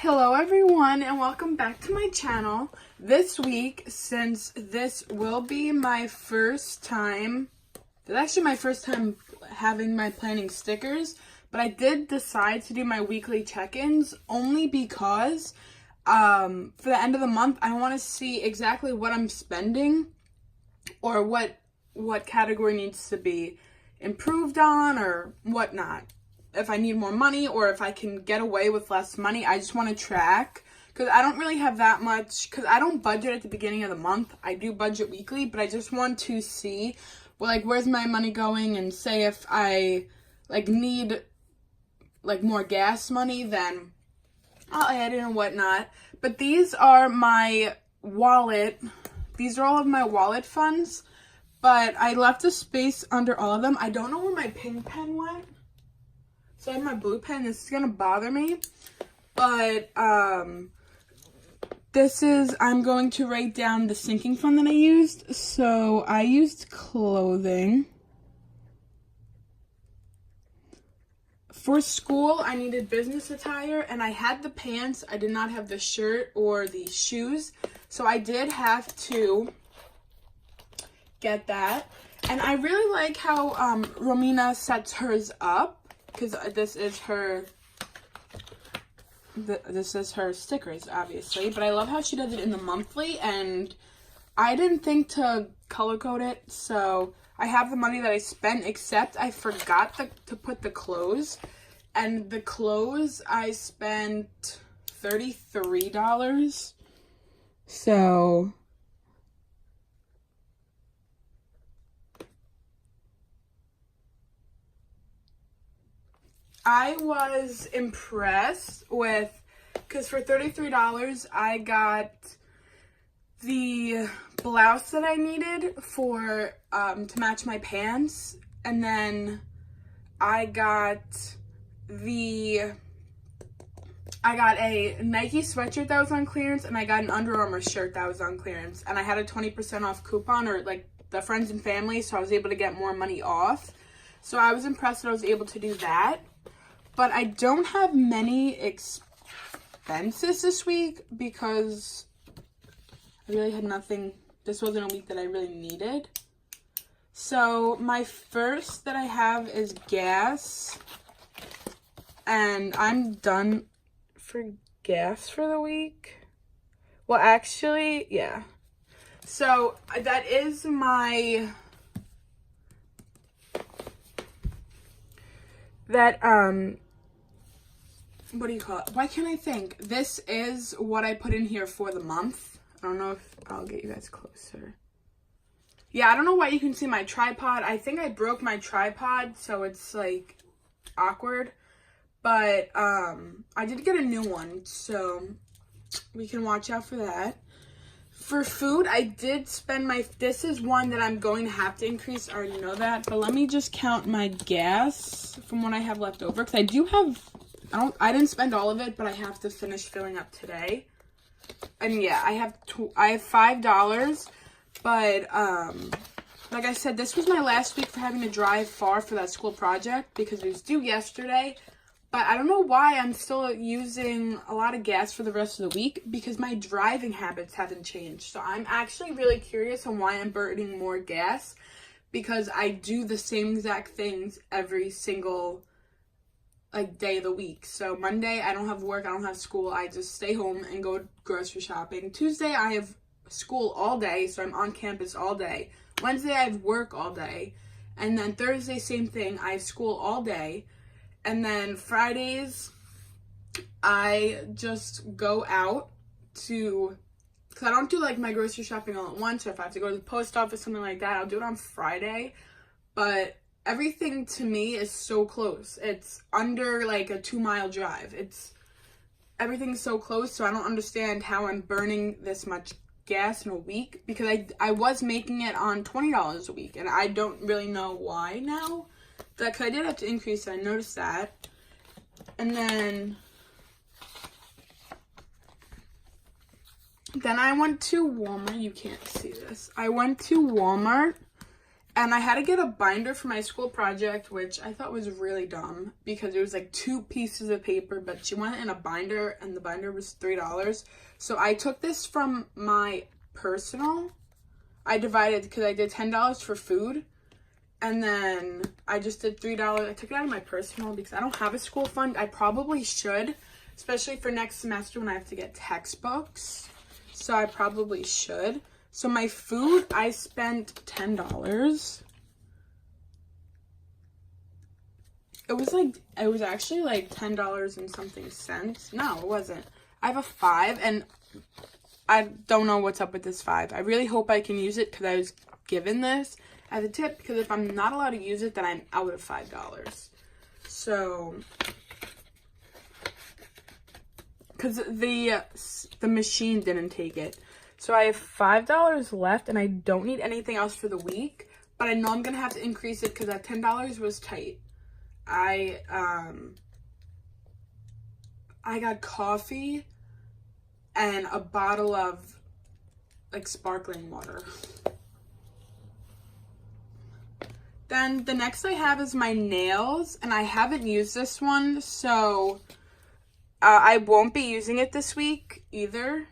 Hello everyone and welcome back to my channel. This week, since this will be my first time, it's actually my first time having my planning stickers, but I did decide to do my weekly check-ins only because for the end of the month I want to see exactly what I'm spending or what category needs to be improved on or whatnot. If I need more money or if I can get away with less money, I just want to track because I don't really have that much, because I don't budget at the beginning of the month. I do budget weekly, but I just want to see, well, like, where's my money going, and say if I need more gas money, then I'll add it and whatnot. But these are my wallet. These are all of my wallet funds, but I left a space under all of them. I don't know where my pink pen went. So I have my blue pen. This is gonna bother me, but I'm going to write down the sinking fund that I used. So I used clothing. For school, I needed business attire, and I had the pants. I did not have the shirt or the shoes, so I did have to get that. And I really like how Romina sets hers up, because this is her stickers, obviously, but I love how she does it in the monthly, and I didn't think to color code it, so I have the money that I spent, except I forgot to put the clothes, and the clothes I spent $33, so I was impressed with, because for $33, I got the blouse that I needed for, to match my pants, and then I got a Nike sweatshirt that was on clearance, and I got an Under Armour shirt that was on clearance, and I had a 20% off coupon, or the friends and family, so I was able to get more money off. So I was impressed that I was able to do that. But I don't have many expenses this week because I really had nothing. This wasn't a week that I really needed. So my first that I have is gas. And I'm done for gas for the week. Well, actually, yeah. So that is my... what do you call it? Why can't I think? This is what I put in here for the month. I don't know if I'll get you guys closer. Yeah, I don't know why you can see my tripod. I think I broke my tripod, so it's awkward. But I did get a new one, so we can watch out for that. For food, I did spend this is one that I'm going to have to increase. I already know that, but let me just count my gas from what I have left over, because I do have, I didn't spend all of it, but I have to finish filling up today. And yeah, I have $5, but like I said, this was my last week for having to drive far for that school project because it was due yesterday. But I don't know why I'm still using a lot of gas for the rest of the week, because my driving habits haven't changed. So I'm actually really curious on why I'm burning more gas, because I do the same exact things every single day of the week. So Monday, I don't have work, I don't have school, I just stay home and go grocery shopping. Tuesday, I have school all day, so I'm on campus all day. Wednesday, I have work all day. And then Thursday, same thing, I have school all day. And then Fridays, I just go out because I don't do my grocery shopping all at once, or if I have to go to the post office, something like that, I'll do it on Friday. But everything to me is so close. It's under a 2-mile drive. Everything's so close, so I don't understand how I'm burning this much gas in a week, because I was making it on $20 a week, and I don't really know why now. Cause I did have to increase it, I noticed that. And then I went to Walmart. You can't see this. I went to Walmart, And I had to get a binder for my school project, which I thought was really dumb because it was like 2 pieces of paper, but she wanted it in a binder and the binder was $3. So I took this from my personal. I divided because I did $10 for food. And then I just did $3. I took it out of my personal because I don't have a school fund. I probably should, especially for next semester when I have to get textbooks. So I probably should. So my food, I spent $10. It was actually like $10 and something cents. No, it wasn't. I have a 5 and I don't know what's up with this 5. I really hope I can use it because I was given this as a tip, because if I'm not allowed to use it, then I'm out of $5. So, because the machine didn't take it. So I have $5 left, and I don't need anything else for the week. But I know I'm gonna have to increase it because that $10 was tight. I got coffee and a bottle of like sparkling water. Then the next I have is my nails, and I haven't used this one, so I won't be using it this week either.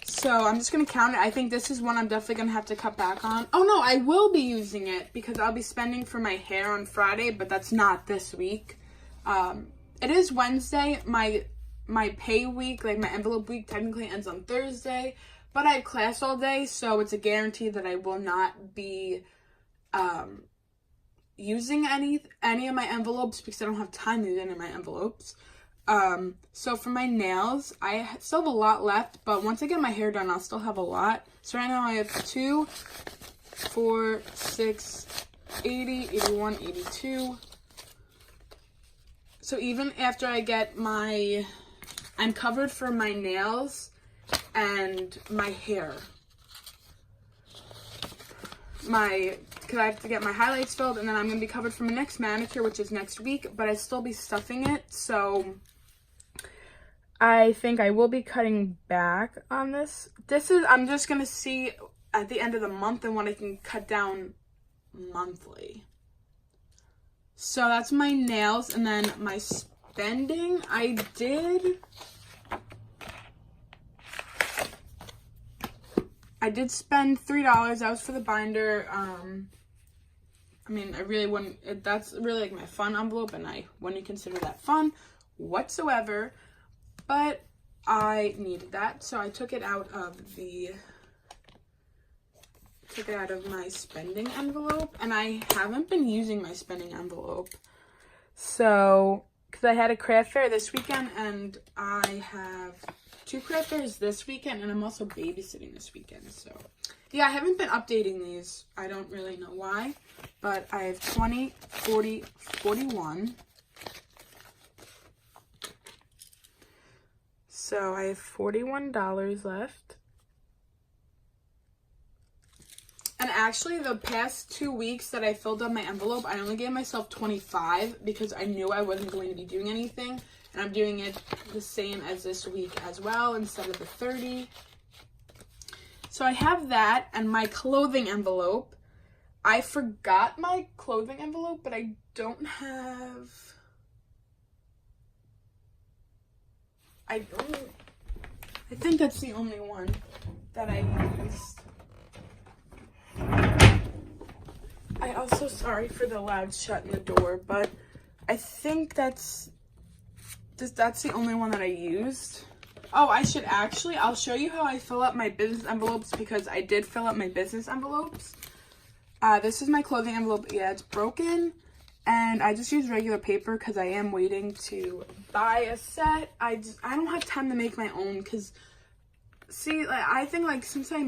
So I'm just going to count it. I think this is one I'm definitely going to have to cut back on. Oh no, I will be using it because I'll be spending for my hair on Friday, but that's not this week. It is Wednesday. My pay week, like my envelope week, technically ends on Thursday, but I have class all day, so it's a guarantee that I will not be using any of my envelopes because I don't have time to use any of my envelopes. So for my nails, I still have a lot left, but once I get my hair done, I'll still have a lot. So right now I have 2, 4, 6, 80, 81, 82. So even after I get I'm covered for my nails and my hair. Because I have to get my highlights filled, and then I'm going to be covered for my next manicure, which is next week, but I still be stuffing it, so I think I will be cutting back on this. I'm just going to see at the end of the month and what I can cut down monthly. So that's my nails, and then my spending, I did spend $3. That was for the binder. I mean, I really wouldn't, that's really like my fun envelope, and I wouldn't consider that fun whatsoever, but I needed that, so I took it out of my spending envelope, and I haven't been using my spending envelope, so, because I had a craft fair this weekend, and I have 2 craft fairs this weekend, and I'm also babysitting this weekend, so yeah, I haven't been updating these. I don't really know why, but I have 20, 40, 41. So I have $41 left. And actually, the past 2 weeks that I filled up my envelope, I only gave myself 25 because I knew I wasn't going to be doing anything. And I'm doing it the same as this week as well instead of the 30. So I have that, and my clothing envelope. I forgot my clothing envelope, but I don't have... I think that's the only one that I used. I also, sorry for the loud shutting the door, but I think that's the only one that I used. Oh, I'll show you how I fill up my business envelopes, because I did fill up my business envelopes. This is my clothing envelope. Yeah, it's broken, and I just use regular paper because I am waiting to buy a set. I don't have time to make my own, because see, like, I think, like, since I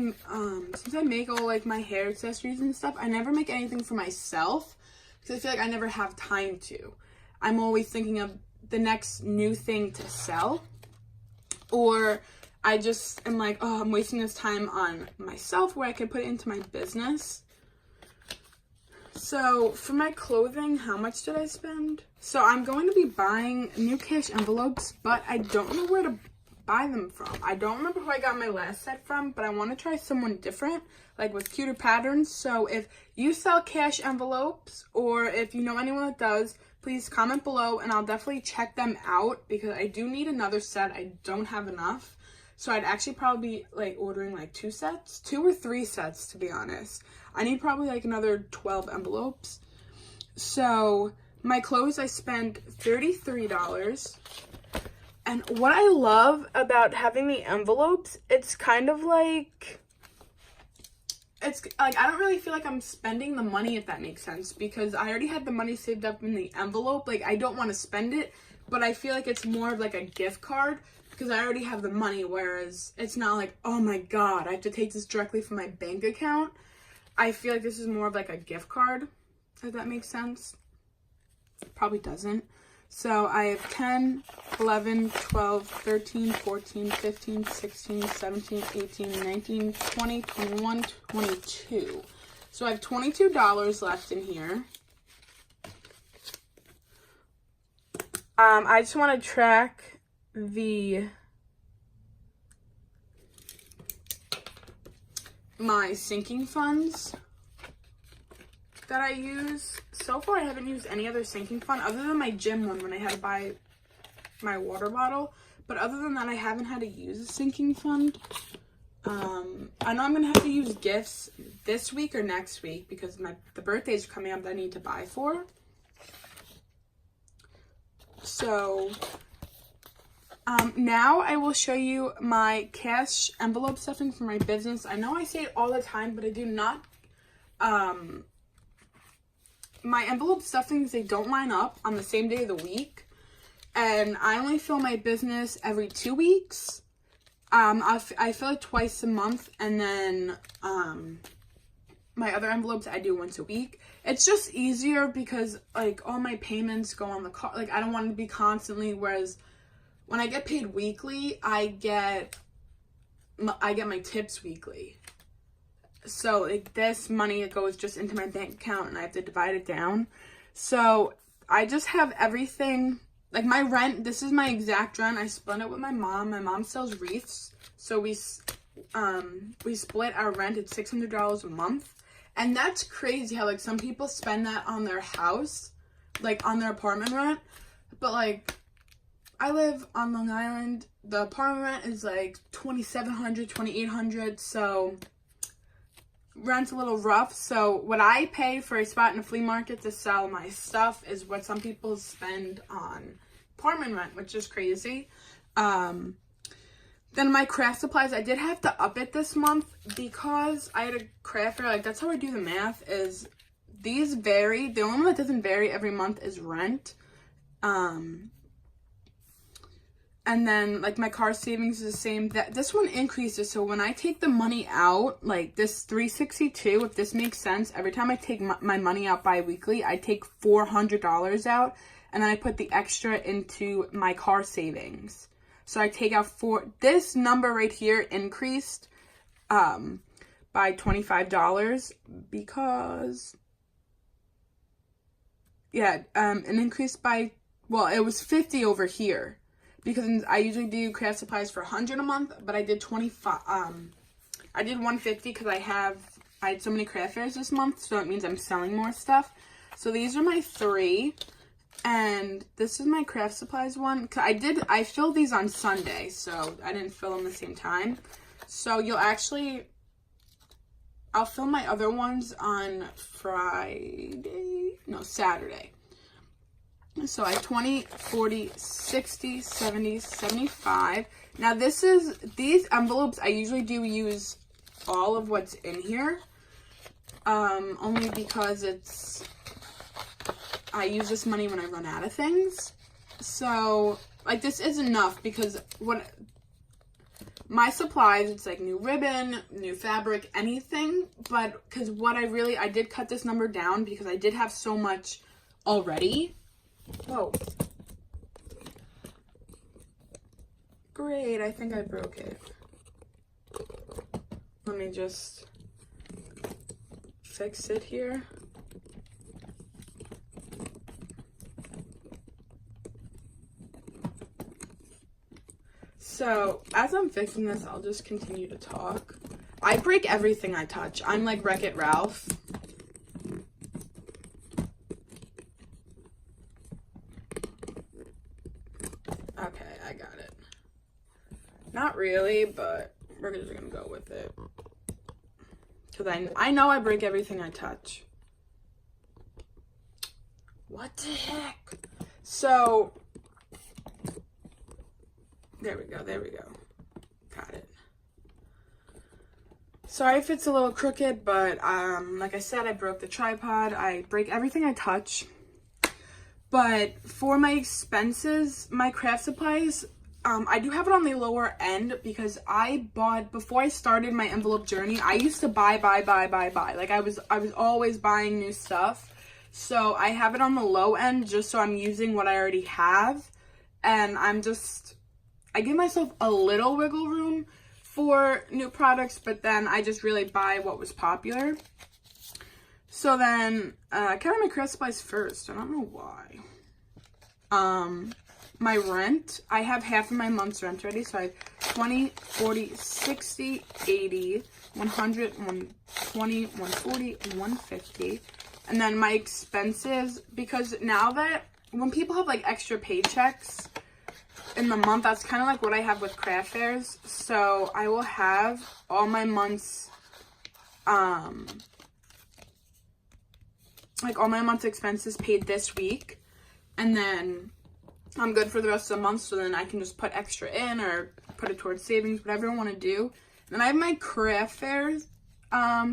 make all, like, my hair accessories and stuff, I never make anything for myself because I feel like I never have time to. I'm always thinking of the next new thing to sell, or I just am like, oh, I'm wasting this time on myself where I could put it into my business. So for my clothing, how much did I spend? So I'm going to be buying new cash envelopes, but I don't know where to buy them from. I don't remember who I got my last set from, but I want to try someone different, like with cuter patterns. So if you sell cash envelopes, or if you know anyone that does, please comment below and I'll definitely check them out, because I do need another set. I don't have enough. So I'd actually probably be like ordering like 2 or 3 sets, to be honest. I need probably like another 12 envelopes. So my clothes, I spent $33. And what I love about having the envelopes, it's kind of like, it's like, I don't really feel like I'm spending the money, if that makes sense, because I already had the money saved up in the envelope. Like, I don't want to spend it, but I feel like it's more of like a gift card, because I already have the money, whereas it's not like, oh my god, I have to take this directly from my bank account. I feel like this is more of like a gift card, if that makes sense. Probably doesn't. So I have 10, 11, 12, 13, 14, 15, 16, 17, 18, 19, 20, 21, 22. So I have $22 left in here. I just want to track my sinking funds that I use. So far I haven't used any other sinking fund other than my gym one when I had to buy my water bottle, but other than that I haven't had to use a sinking fund. I know I'm gonna have to use gifts this week or next week, because the birthdays are coming up that I need to buy for. So now I will show you my cash envelope stuffing for my business. I know I say it all the time, but I do not. My envelope stuffings, they don't line up on the same day of the week, and I only fill my business every 2 weeks. I fill it twice a month, and then my other envelopes I do once a week. It's just easier because like all my payments go on the card. Like, I don't want to be constantly, whereas when I get paid weekly, I get my tips weekly. So like this money, it goes just into my bank account and I have to divide it down. So I just have everything, like my rent, this is my exact rent. I split it with my mom. My mom sells wreaths. So we split our rent at $600 a month. And that's crazy how like some people spend that on their house, like on their apartment rent. But like, I live on Long Island. The apartment rent is like $2,700, $2,800. So rent's a little rough. So what I pay for a spot in a flea market to sell my stuff is what some people spend on apartment rent, which is crazy. Then my craft supplies, I did have to up it this month because I had a craft fair. Like, that's how I do the math, is these vary. The only one that doesn't vary every month is rent. And then like my car savings is the same. This one increases. So when I take the money out, like this $362, if this makes sense, every time I take my money out bi-weekly, I take $400 out, and then I put the extra into my car savings. So I take out this number right here increased by $25 because, yeah, it increased by, well, it was 50 over here because I usually do craft supplies for 100 a month, but I did 25, I did 150 because I had so many craft fairs this month, so it means I'm selling more stuff. So these are my 3. And this is my craft supplies one. I filled these on Sunday, so I didn't fill them the same time. So I'll fill my other ones on Saturday. So I have 20, 40, 60, 70, 75. Now these envelopes, I usually do use all of what's in here. Only because I use this money when I run out of things. So, like, this is enough because my supplies, it's like new ribbon, new fabric, anything. But, because I did cut this number down because I did have so much already. Whoa. Great, I think I broke it. Let me just fix it here. So, as I'm fixing this, I'll just continue to talk. I break everything I touch. I'm like Wreck-It Ralph. Okay, I got it. Not really, but we're just gonna go with it. Because I know I break everything I touch. What the heck? So, there we go. Got it. Sorry if it's a little crooked, but like I said, I broke the tripod. I break everything I touch. But for my expenses, my craft supplies, I do have it on the lower end because I bought, before I started my envelope journey, I used to buy. Like I was always buying new stuff. So I have it on the low end just so I'm using what I already have. And I give myself a little wiggle room for new products, but then I just really buy what was popular. So then, I counted my craft supplies first. I don't know why. My rent, I have half of my month's rent ready. So I have 20, 40, 60, 80, 100, 120, 140, 150. And then my expenses, because now that when people have like extra paychecks in the month, that's kind of like what I have with craft fairs. So I will have all my months, like all my month's expenses paid this week, and then I'm good for the rest of the month. So then I can just put extra in or put it towards savings, whatever I want to do. And then I have my craft fairs, got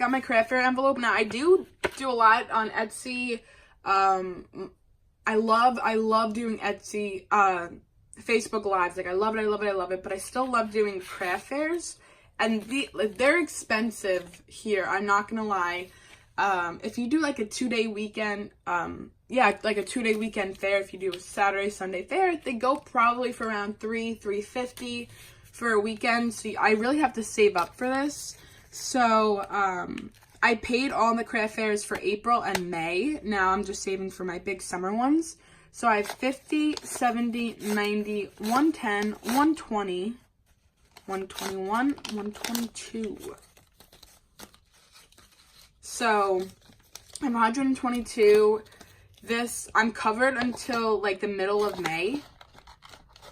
my craft fair envelope. Now I do a lot on Etsy. I love doing Etsy, Facebook Lives. Like I love it. But I still love doing craft fairs, and they're expensive here. I'm not gonna lie. If you do like a 2-day weekend, like a 2-day weekend fair, if you do a Saturday, Sunday fair, they go probably for around $350 for a weekend. So I really have to save up for this. So, I paid all the craft fairs for April and May. Now I'm just saving for my big summer ones. So I have 50, 70, 90, 110, 120, 121, 122. So I'm 122. This, I'm covered until like the middle of May.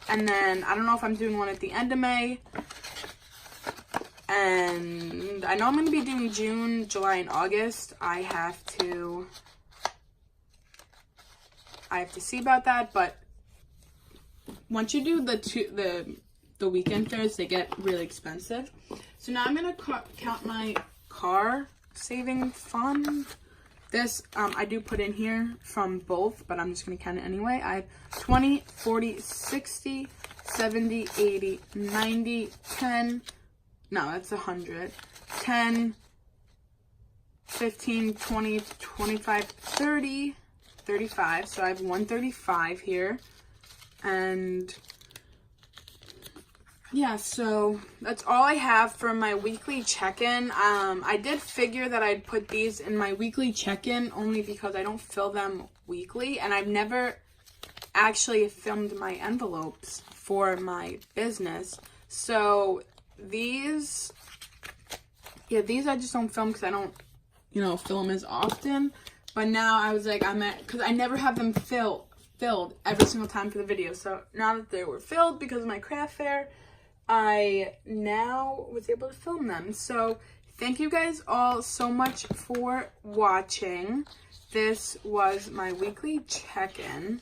And then I don't know if I'm doing one at the end of May. And I know I'm going to be doing June, July, and August. I have to see about that, but once you do the weekend fairs, they get really expensive. So now I'm going to count my car saving fund. This, I do put in here from both, but I'm just going to count it anyway. I have 20, 40, 60, 70, 80, 90, 10... No, that's 100. 10, 15, 20, 25, 30, 35. So I have 135 here. And yeah, so that's all I have for my weekly check-in. I did figure that I'd put these in my weekly check-in only because I don't fill them weekly. And I've never actually filmed my envelopes for my business. So these I just don't film because I don't, film as often. But now I was like, because I never have them filled every single time for the video. So now that they were filled because of my craft fair, I now was able to film them. So thank you guys all so much for watching. This was my weekly check-in.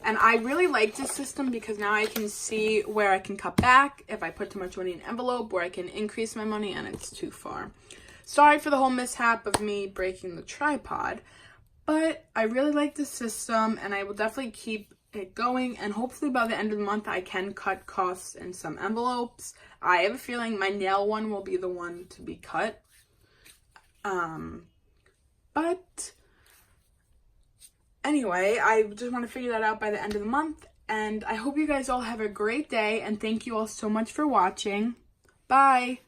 And I really like this system because now I can see where I can cut back if I put too much money in an envelope, where I can increase my money and it's too far. Sorry for the whole mishap of me breaking the tripod, but I really like this system and I will definitely keep it going, and hopefully by the end of the month I can cut costs in some envelopes. I have a feeling my nail one will be the one to be cut. But anyway, I just want to figure that out by the end of the month. And I hope you guys all have a great day. And thank you all so much for watching. Bye.